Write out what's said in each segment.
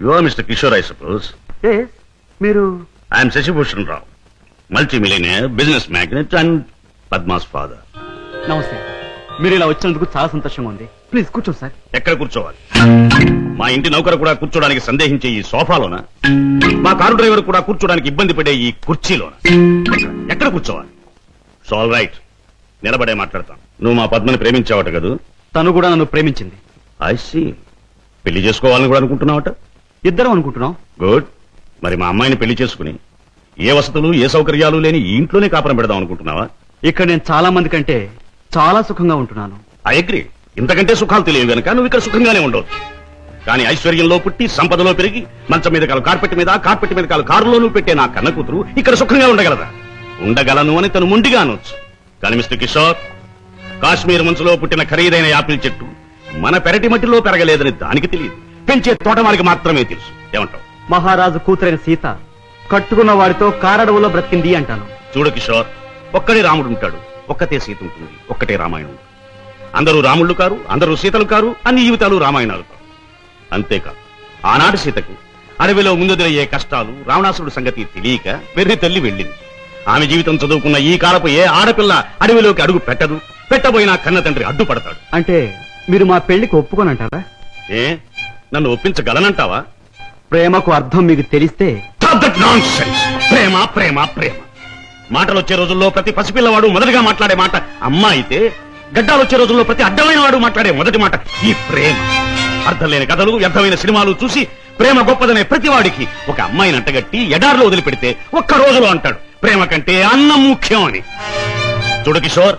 You are mister Kishore I suppose. మీరు I'm Shashibhushan Rao, multi millionaire, business magnate and Padma's father. నమస్తే. మీరు ఇలా వచ్చినందుకు చాలా సంతోషంగా ఉంది. ప్లీజ్ కూర్చోండి సార్. ఎక్కడ కూర్చోవాలి? మా ఇంటి నౌకరు కూడా కూర్చోడానికి సందేహించే ఈ సోఫాలోనా? మా కారు డ్రైవర్ కూడా కూర్చోడానికి ఇబ్బంది పడే ఈ కుర్చీలోనా? ఎక్కడ కూర్చోవాలి? ఆల్ రైట్, నిలబడే మాట్లాడతాను. నువ్వు మా పద్మని ప్రేమించావట కదూ? తను కూడా నన్ను ప్రేమించింది. I see. పెళ్లి చేసుకోవాలని కూడా అనుకుంటున్నావట? ఇద్దరం అనుకుంటున్నాం. గుడ్. మరి మా అమ్మాయిని పెళ్లి చేసుకుని ఏ వసతులు ఏ సౌకర్యాలు లేని ఈ ఇంట్లోనే కాపురం పెడదాం అనుకుంటున్నావా? ఇక్కడ నేను చాలా మంది కంటే చాలా సుఖంగా ఉంటున్నాను. I agree. ఇంతకంటే సుఖాలు తెలియవు గనక నువ్వు ఇక్కడ సుఖంగానే ఉండవచ్చు. కానీ ఐశ్వర్యంలో పుట్టి సంపదలో పెరిగి మంచం మీద కాలు కార్పెట్ మీద, కార్పెట్ మీద కాలు కారులోనూ పెట్టే నా కన్న కూతురు ఇక్కడ సుఖంగా ఉండగలదా? ఉండగలను అని తను ముండిగా అనొచ్చు. కానీ మిస్టర్ కిషోర్, కాశ్మీర్ మంచులో పుట్టిన ఖరీదైన యాపిల్ చెట్టు మన పెరటి మట్టిలో పెరగలేదని దానికి తెలియదు, పెంచే తోటమాలికి మాత్రమే తెలుసు. ఏమంటావు? మహారాజు కూతురైన సీత కట్టుకున్న వాడితో కారడవులో బ్రతికింది అంటాను. చూడు కిషోర్, ఒక్కడే రాముడు ఉంటాడు, ఒక్కతే సీత ఉంటుంది, ఒక్కటే రామాయణం. అందరూ రాముళ్ళు కారు, అందరూ సీతలు కారు, అన్ని జీవితాలు రామాయణాలు కారు. అంతేకాదు, ఆనాటి సీతకు అడవిలో ముందుదయ్యే కష్టాలు, రావణాసురుడు సంగతి తెలియక వెర్రి తల్లి వెళ్ళింది. ఆమె జీవితం చదువుకున్న ఈ కాలపు ఏ ఆడపిల్ల అడవిలోకి అడుగు పెట్టదు. పెట్టబోయినా కన్న తండ్రి అడ్డుపడతాడు. అంటే మీరు మా పెళ్లికి ఒప్పుకోనంటారా? ఏ, నన్ను ఒప్పించగలనంటావా? ప్రేమకు అర్థం మీకు తెలిస్తే. ప్రేమ ప్రేమ ప్రేమ మాటలు వచ్చే రోజుల్లో ప్రతి పసిపిల్లవాడు మొదటిగా మాట్లాడే మాట అమ్మ అయితే, గడ్డాలు వచ్చే రోజుల్లో ప్రతి అడ్డమైన వాడు మాట్లాడే మొదటి మాట ఈ ప్రేమ. అర్థం లేని కథలు, వ్యర్థమైన సినిమాలు చూసి ప్రేమ గొప్పదనే ప్రతివాడికి ఒక అమ్మాయిని అంటగట్టి ఎడారిలో వదిలిపెడితే ఒక్క రోజులో అంటాడు ప్రేమ కంటే అన్నం ముఖ్యం అని. చూడు కిషోర్,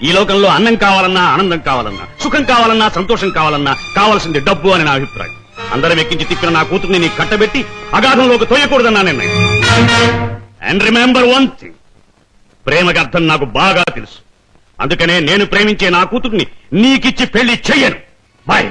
ఈ లోకంలో అన్నం కావాలన్నా, ఆనందం కావాలన్నా, సుఖం కావాలన్నా, సంతోషం కావాలన్నా కావాల్సింది డబ్బు అని నా అభిప్రాయం. అందరం ఎక్కించి తిప్పిన నా కూతుర్ని నీ కట్టబెట్టి అగాధంలోకి తోయకూడదన్నా నిర్ణయం. అండ్ రిమెంబర్ వన్ థింగ్, ప్రేమకి అర్థం నాకు బాగా తెలుసు. అందుకనే నేను ప్రేమించే నా కూతుర్ని నీకిచ్చి పెళ్లి చెయ్యను. బాయ్.